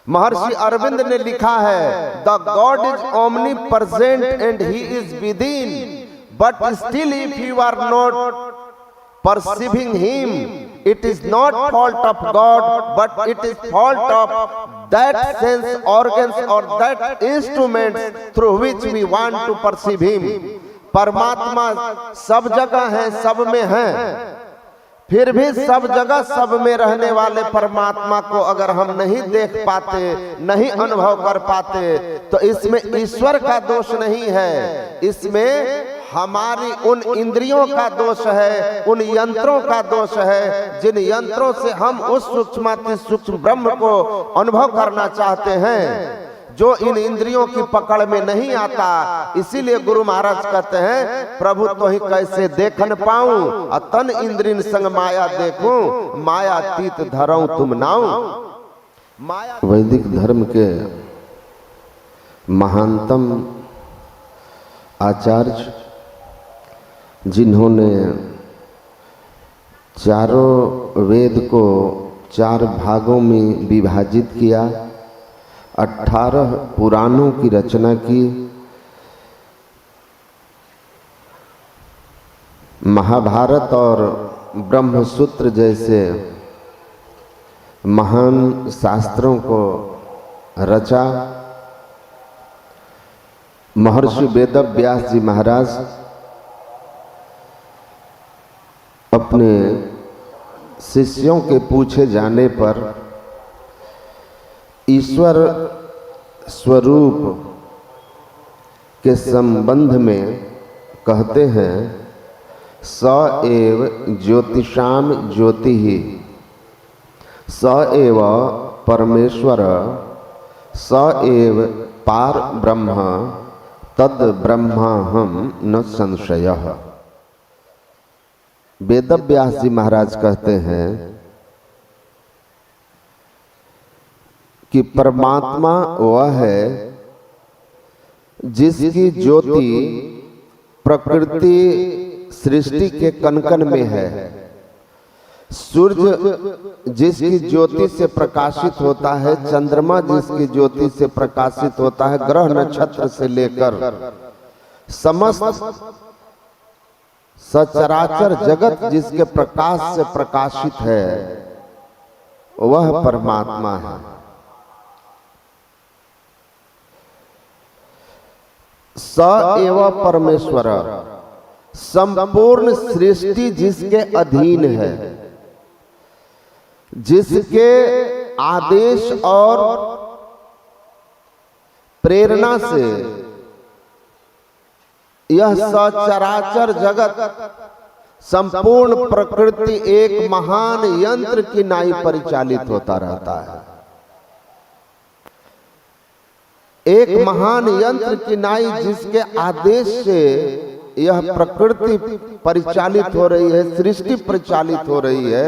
महर्षि अरविंद ने लिखा है, the God is omnipresent and he is within, but still if you are not perceiving him, it is not fault of God, but it is fault of that sense organs or that instruments through which we want to perceive him. परमात्मा सब जगह है, सब में है, फिर भी सब जगह सब में रहने वाले परमात्मा को अगर हम नहीं देख पाते, नहीं अनुभव कर पाते, तो इसमें ईश्वर का दोष नहीं है, इसमें हमारी उन इंद्रियों का दोष है, उन यंत्रों का दोष है, जिन यंत्रों से हम उस सूक्ष्माति सूक्ष्म ब्रह्म को अनुभव करना चाहते हैं, जो इन इंद्रियों की पकड़ में नहीं आता। इसीलिए गुरु महाराज कहते हैं, प्रभु तो ही कैसे देखन पाऊं, अतन इंद्रिन संग माया देखूं, माया तीत धरऊं तुम नाऊं। वैदिक धर्म के महानतम आचार्य, जिन्होंने चारों वेद को 4 भागों में विभाजित किया, 18 पुराणों की रचना की, महाभारत और ब्रह्मसूत्र जैसे महान शास्त्रों को रचा, महर्षि वेदव्यास जी महाराज अपने शिष्यों के पूछे जाने पर ईश्वर स्वरूप के संबंध में कहते हैं, स एव ज्योतिषाम ज्योति, स एव परमेश्वर, स एव पार ब्रह्म, तद ब्रह्माहम न संशयः। वेदव्यास जी महाराज कहते हैं कि परमात्मा वह है जिसकी ज्योति प्रकृति सृष्टि के कण-कण में है। सूर्य जिसकी ज्योति से प्रकाशित होता है, चंद्रमा जिसकी ज्योति से प्रकाशित होता है, ग्रह नक्षत्र से लेकर समस्त सचराचर जगत जिसके प्रकाश से प्रकाशित है, वह परमात्मा है। स एव परमेश्वर, संपूर्ण सृष्टि जिसके अधीन है, जिसके आदेश और प्रेरणा से यह सचराचर जगत, संपूर्ण प्रकृति एक महान यंत्र की नाई परिचालित होता रहता है। एक महान यंत्र की नाई जिसके आदेश से यह प्रकृति परिचालित हो रही है, सृष्टि परिचालित हो रही है,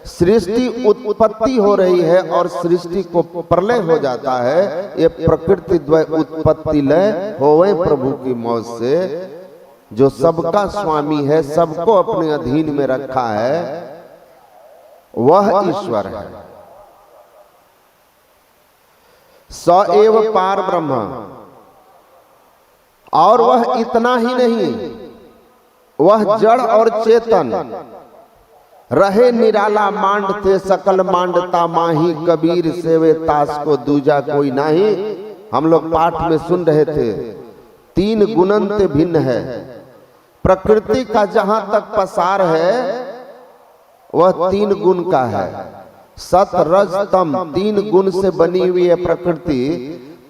सृष्टि उत्पत्ति हो रही है और सृष्टि को प्रलय हो जाता है। ये प्रकृति द्वय उत्पत्ति लय होवे प्रभु की मौज से, जो सबका स्वामी है, सबको अपने अधीन में रखा है, वह ईश्वर है। स एव पार ब्रह्म, और वह इतना ही नहीं, वह जड़ और चेतन रहे निराला मांडते सकल मांडता माही, कबीर सेवे तास को दूजा कोई नहीं। हम लोग पाठ में सुन रहे थे, 3 गुणंत भिन्न है। प्रकृति का जहां तक पसार है वह 3 गुण का है। सत रज तम 3 गुण से बनी हुई है प्रकृति।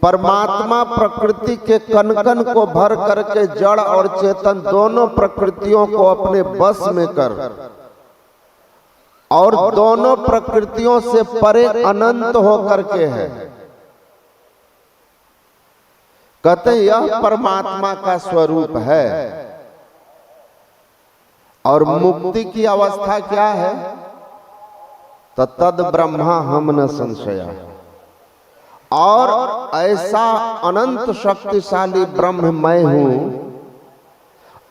परमात्मा प्रकृति के कण-कण को भर करके जड़ और चेतन दोनों प्रकृतियों को अपने बस में कर और दोनों प्रकृतियों से परे अनंत होकर के है। कहते यह परमात्मा का स्वरूप है। और मुक्ति की अवस्था क्या है? तो तद ब्रह्मा हम न संशया। और ऐसा अनंत शक्तिशाली ब्रह्म मैं हूं,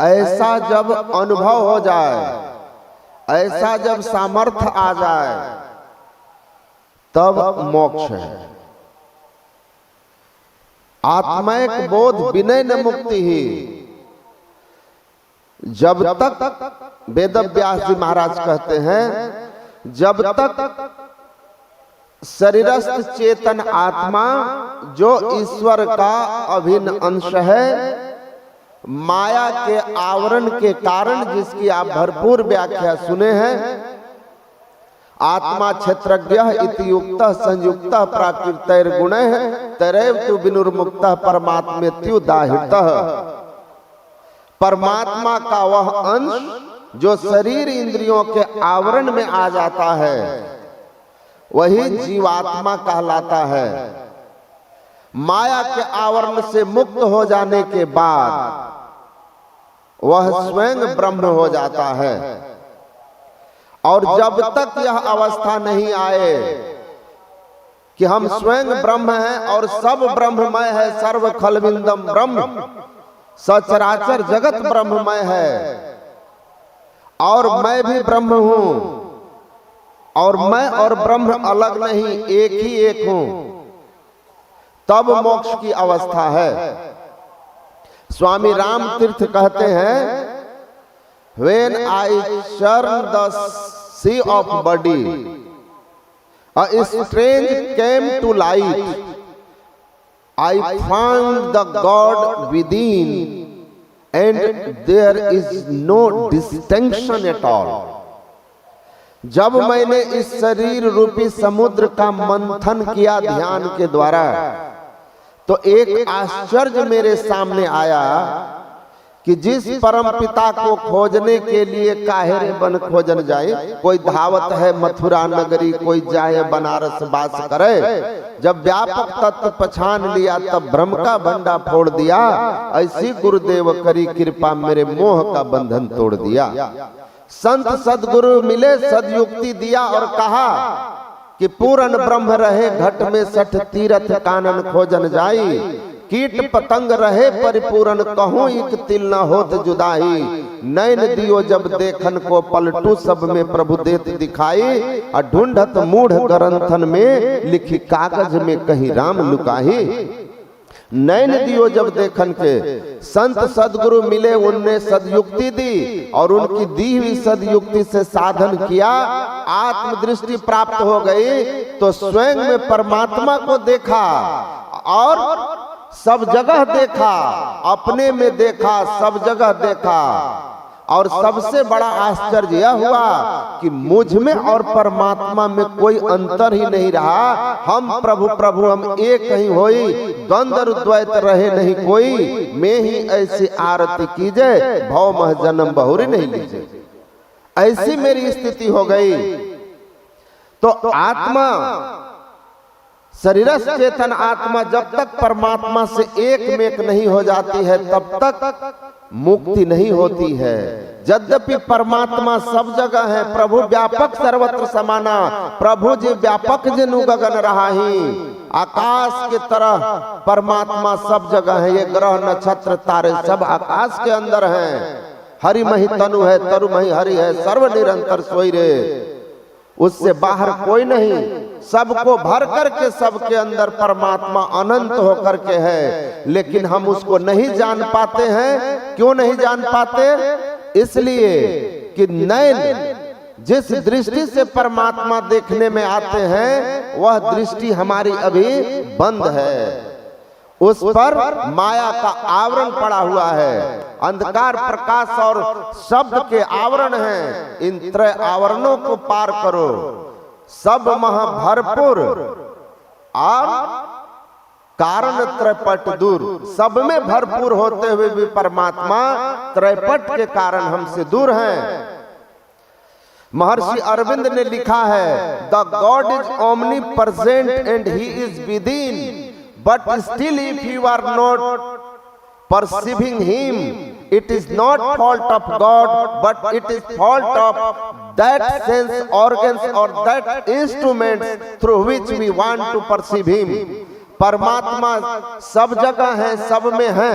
ऐसा जब अनुभव हो जाए, ऐसा जब सामर्थ्य आ जाए, तब मोक्ष है। आत्मैक बोध विनय न मुक्ति ही। जब तक वेद व्यास जी महाराज कहते हैं, जब तक शरीरस्थ चेतन आत्मा जो ईश्वर का अभिन्न अंश है, माया के आवरण के कारण, जिसकी आप भरपूर व्याख्या सुने हैं, आत्मा क्षेत्रज्ञः इति युक्तः संयुक्तः प्राकृतैर्गुणैः तरेव तु विनुर्मुक्तः परमात्मेत्युदाहृतः। परमात्मा का वह अंश जो शरीर इंद्रियों के आवरण में आ जाता है, वही जीवात्मा कहलाता है। माया के आवरण से मुक्त हो जाने के बाद वह स्वयं ब्रह्म हो जाता है। और जब तक यह अवस्था नहीं आए कि हम स्वयं ब्रह्म हैं और सब ब्रह्ममय है, सर्व खलविंदम ब्रह्म, सचराचर जगत ब्रह्ममय है और मैं भी ब्रह्म हूं, और मैं और ब्रह्म अलग नहीं, एक ही एक हूं, तब मोक्ष की अवस्था है। स्वामी राम तीर्थ कहते हैं, When I churned the sea of body, a strange came to light. I found the God within, and there is no distinction at all. जब मैंने इस शरीर रूपी समुद्र का मंथन किया ध्यान के द्वारा, तो एक आश्चर्य मेरे सामने आया कि जिस परम पिता को खोजने के लिए काहे बन खोजन जाए, कोई धावत है मथुरा नगरी, कोई जाए बनारस वास करे। जब व्यापक तत्व पहचान लिया, तब भ्रम का भंडा फोड़ दिया। ऐसी गुरुदेव करी कृपा, मेरे मोह का बंधन तोड़ दिया। संत सदगुरु मिले, सदयुक्ति दिया और कहा कि पूरन ब्रह्म रहे घट में सठ तीरथ कानन खोजन जाई। कीट पतंग रहे परिपूर्ण, कहूं एक तिल न होत जुदाई। नैन दियो जब देखन को, पलटू सब में प्रभु देत दिखाई। और ढूंढत मूढ़ ग्रंथन में, लिखी कागज में कहीं राम लुकाही। नैन दियो जब देखन के, संत सदगुरु मिले, उनने सदयुक्ति दी और उनकी दी हुई सदयुक्ति से साधन किया, आत्मदृष्टि प्राप्त हो गई। तो स्वयं में परमात्मा को देखा और सब जगह देखा, अपने में देखा, सब जगह देखा। और सबसे बड़ा आश्चर्य यह हुआ कि मुझ में और परमात्मा में कोई अंतर ही नहीं रहा। हम प्रभु प्रभु हम एक ही होई, द्वंद्व द्वैत रहे नहीं कोई। मैं ही ऐसी आरती कीजे, भव मह जन्म बहुरी नहीं लीजे। ऐसी मेरी स्थिति हो गई। तो आत्मा, शरीरस्थ चेतन आत्मा जब तक परमात्मा से एक में नहीं हो जाती है, तब तक मुक्ति नहीं होती है। यद्यपि परमात्मा सब जगह है, प्रभु व्यापक सर्वत्र समाना, प्रभु जी व्यापक जनु गगन रहाही। आकाश के तरह परमात्मा सब जगह है। ये ग्रह नक्षत्र तारे सब आकाश के अंदर हैं। हरि मही तनु है, तरु मही हरि है, सर्व निरंतर सोई रे। उससे बाहर कोई नहीं, सबको भर करके सबके अंदर परमात्मा अनंत होकर के है। लेकिन हम उसको नहीं जान पाते हैं। क्यों नहीं जान पाते? इसलिए कि नैन जिस दृष्टि से परमात्मा देखने में आते हैं, वह दृष्टि हमारी अभी बंद है। उस पर माया का आवरण पड़ा हुआ है। अंधकार, प्रकाश और शब्द के आवरण हैं। इन त्रय आवरणों को पार करो, सब महा भरपूर और कारण त्रैपट दूर। सब में भरपूर होते हुए भी परमात्मा त्रैपट के कारण हमसे दूर हैं। महर्षि अरविंद ने लिखा है, the God is omnipresent and he is within, but still if you are not perceiving him, it is not fault of God, but it is fault of that sense organs or that instruments through which we want to perceive him. परमात्मा सब जगह है, सब में है।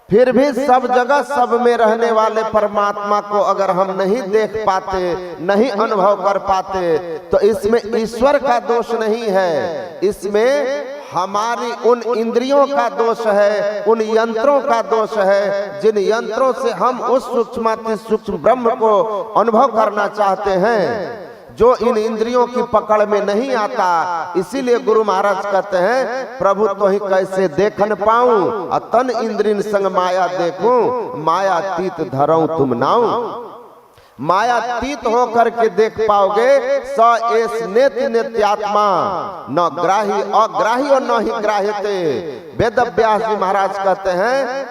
फिर भी सब जगह सब में रहने वाले परमात्मा को अगर हम नहीं देख पाते, नहीं अनुभव कर पाते, तो इसमें ईश्वर का दोष नहीं है, इसमें हमारी उन इंद्रियों का दोष है, उन यंत्रों का दोष है, जिन यंत्रों से हम उस सूक्ष्माति सूक्ष्म ब्रह्म को अनुभव करना चाहते हैं, जो इन इंद्रियों की पकड़ में नहीं आता। इसीलिए गुरु महाराज कहते हैं, प्रभु तो ही कैसे देखन पाऊं, अतन इंद्रिन संग माया देखूं, माया तीत धरऊं तुम नाऊ। मायातीत होकर के देख पाओगे, स एस नेति नित्यात्मा, न ग्राही अग्राही और न ही ग्राह्यते। वेद व्यास जी महाराज कहते हैं,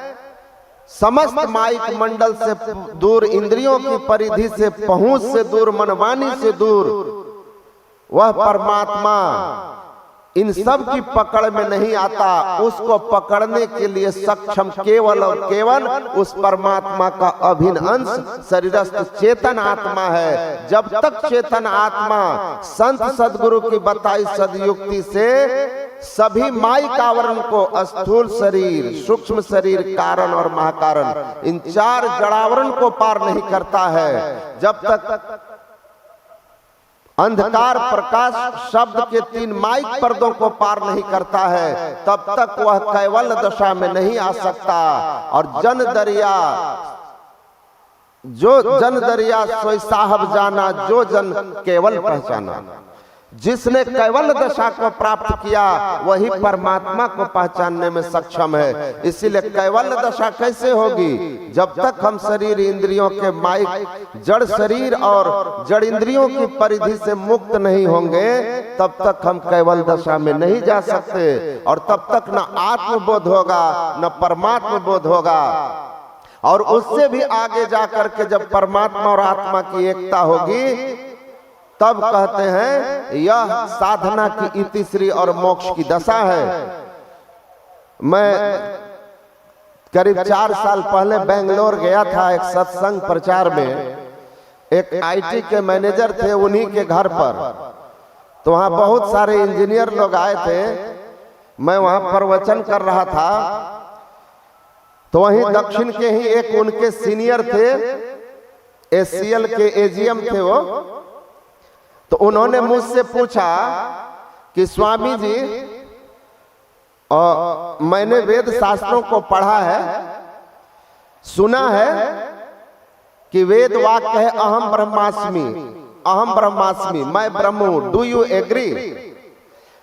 समस्त माइक मंडल से दूर, इंद्रियों की परिधि से पहुंच से दूर, मनवानी से दूर वह परमात्मा इन सब की पकड़ में नहीं आता। उसको पकड़ने के लिए सक्षम केवल और केवल उस परमात्मा का अभिन्न अंश शरीरस्थ चेतन आत्मा है। जब तक चेतन आत्मा संत सदगुरु की बताई सदयुक्ति से सभी माइक आवरण को, स्थूल शरीर, सूक्ष्म शरीर, कारण और महाकारण, इन चार जड़ावरण को पार नहीं करता है, जब तक अंधकार प्रकाश शब्द के 3 माइक पर्दों को पार नहीं करता है, तब तक वह कैवल्य दशा में नहीं आ सकता। और जन दरिया, जो जन दरिया सोई साहब जाना, जो जन केवल पहचाना। जिसने कैवल्य दशा को प्राप्त किया वही परमात्मा को पहचानने में सक्षम है। इसीलिए कैवल्य दशा कैसे होगी? जब तक हम शरीर इंद्रियों के माइक, जड़ शरीर और जड़ इंद्रियों की परिधि से मुक्त नहीं होंगे, तब तक हम कैवल्य दशा में नहीं जा सकते। और तब तक न आत्मबोध होगा, न परमात्म बोध होगा। और उससे भी आगे जाकर के जब परमात्मा और आत्मा की एकता होगी, तब कहते हैं यह साधना की इतिश्री और मोक्ष की दशा है। मैं करीब 4 साल पहले बेंगलोर गया था एक सत्संग प्रचार में। एक आईटी के मैनेजर थे, उन्हीं के घर पर। तो वहां बहुत सारे इंजीनियर लोग आए थे। मैं वहां प्रवचन कर रहा था, तो वहीं दक्षिण के ही एक उनके सीनियर थे, एसीएल के एजीएम थे वो। तो उन्होंने मुझसे पूछा कि स्वामी जी, मैंने वेद शास्त्रों को पढ़ा है, सुना है कि वेद वाक्य है अहम ब्रह्मास्मि, अहम ब्रह्मास्मि, मैं ब्रह्म हूं। Do you agree?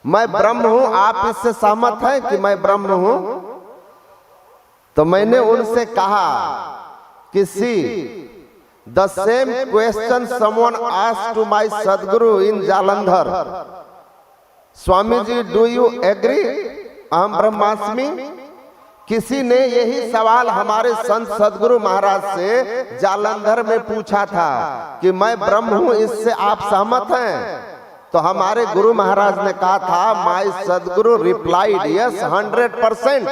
मैं ब्रह्म हूं, आप इससे सहमत हैं कि मैं ब्रह्म हूं? तो मैंने उनसे कहा कि सी the same question someone asked to my Sadguru in Jalandhar. Swami ji, do you agree? अहम ब्रह्मास्मि। किसी ने यही सवाल हमारे संत सदगुरु महाराज से जालंधर में पूछा था कि मैं ब्रह्म हूं, इससे आप सहमत हैं? तो हमारे गुरु महाराज ने कहा था, माय सदगुरु रिप्लाइड, यस 100%।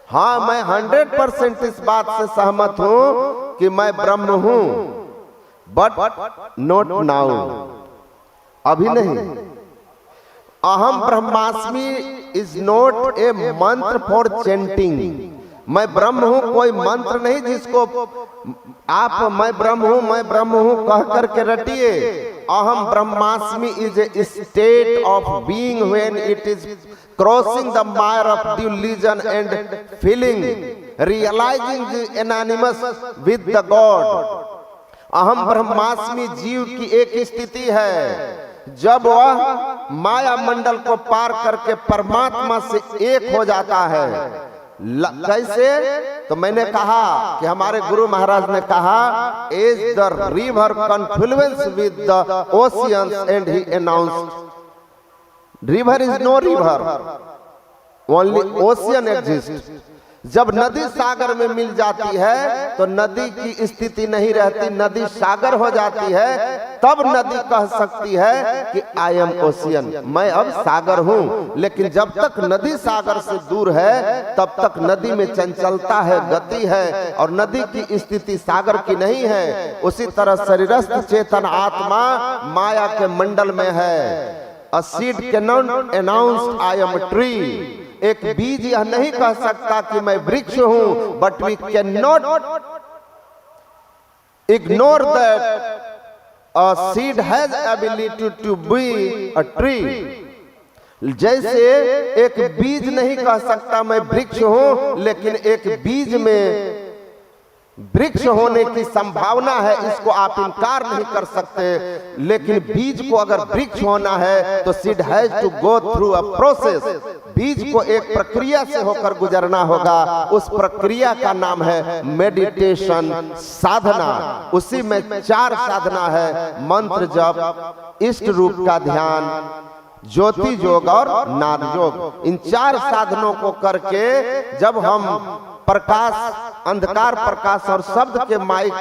हाँ, मैं 100% इस बात से सहमत हूं कि मैं ब्रह्म हूं, बट नॉट नाउ, अभी नहीं। अहम ब्रह्मास्मि इज नॉट ए मंत्र फॉर चेंटिंग। मैं ब्रह्म हूं कोई मंत्र नहीं जिसको आप मैं ब्रह्म हूं, मैं ब्रह्म हूं कह करके रटिए। अहम ब्रह्मास्मि is a state of being when it is crossing the mire of delusion and feeling, realizing the anonymous with the god. अहम ब्रह्मास्मि जीव की एक स्थिति है जब वह माया मंडल को पार करके परमात्मा से एक हो जाता है। कैसे? तो मैंने कहा कि हमारे गुरु महाराज ने कहा, as the river confluence with the oceans and he announced river is no river, only ocean exist. जब नदी सागर में मिल जाती है तो नदी की स्थिति नहीं रहती, नदी सागर हो जाती है। तब नदी कह सकती है कि आई एम ओशियन, मैं अब सागर हूं। लेकिन जब तक नदी सागर से दूर है तब तक नदी में चंचलता है, गति है, और नदी की स्थिति सागर की नहीं है। उसी तरह शरीरस्थ चेतन आत्मा माया के मंडल में है। A seed cannot announce I am a tree. एक बीज यह नहीं कह सकता कि मैं वृक्ष हूं, but we can not ignore that a seed has ability to be a tree. जैसे एक बीज नहीं कह सकता मैं वृक्ष हूं, लेकिन एक बीज में वृक्ष होने की संभावना है, इसको आप इनकार नहीं कर सकते। लेकिन बीज को अगर वृक्ष होना है तो seed has to go through a process. बीज को एक प्रक्रिया से होकर गुजरना होगा। उस प्रक्रिया का नाम है मेडिटेशन, साधना। उसी में 4 साधना है, मंत्र जप, इष्ट रूप का ध्यान, ज्योति योग और नाद योग। इन 4 साधनों को करके जब हम प्रकाश, अंधकार प्रकाश और शब्द के माइक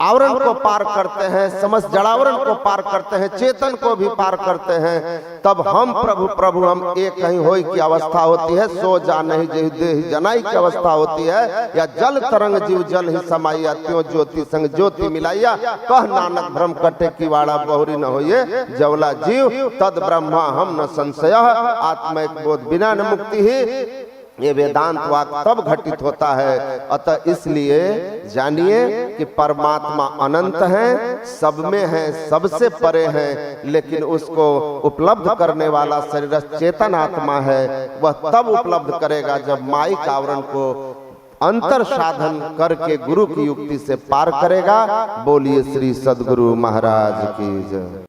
आवरण को पार करते हैं, समस्त जड़ावरण को पार करते हैं, चेतन को भी पार करते हैं, तब हम प्रभु प्रभु हम एक कहीं होई की अवस्था होती है। सो जा नहीं जीव देहि जनाई की अवस्था होती है, या जल तरंग जीव जल ही समाइया, त्यों ज्योति संग ज्योति मिलाइया। कह नानक भ्रम कटे की वाड़ा बहुरी न होइए, जवला जीव तद ब्रह्मा हम न संशय। आत्मिक बोध बिना न मुक्ति ही, ये वेदांत वाक्य तब घटित होता है। अतः इसलिए जानिए कि परमात्मा अनंत है, सब में है, सबसे परे है, लेकिन उसको उपलब्ध करने वाला शरीर चेतन आत्मा है। वह तब उपलब्ध करेगा जब माइक आवरण को अंतर साधन करके गुरु की युक्ति से पार करेगा। बोलिए श्री सद्गुरु महाराज की जय।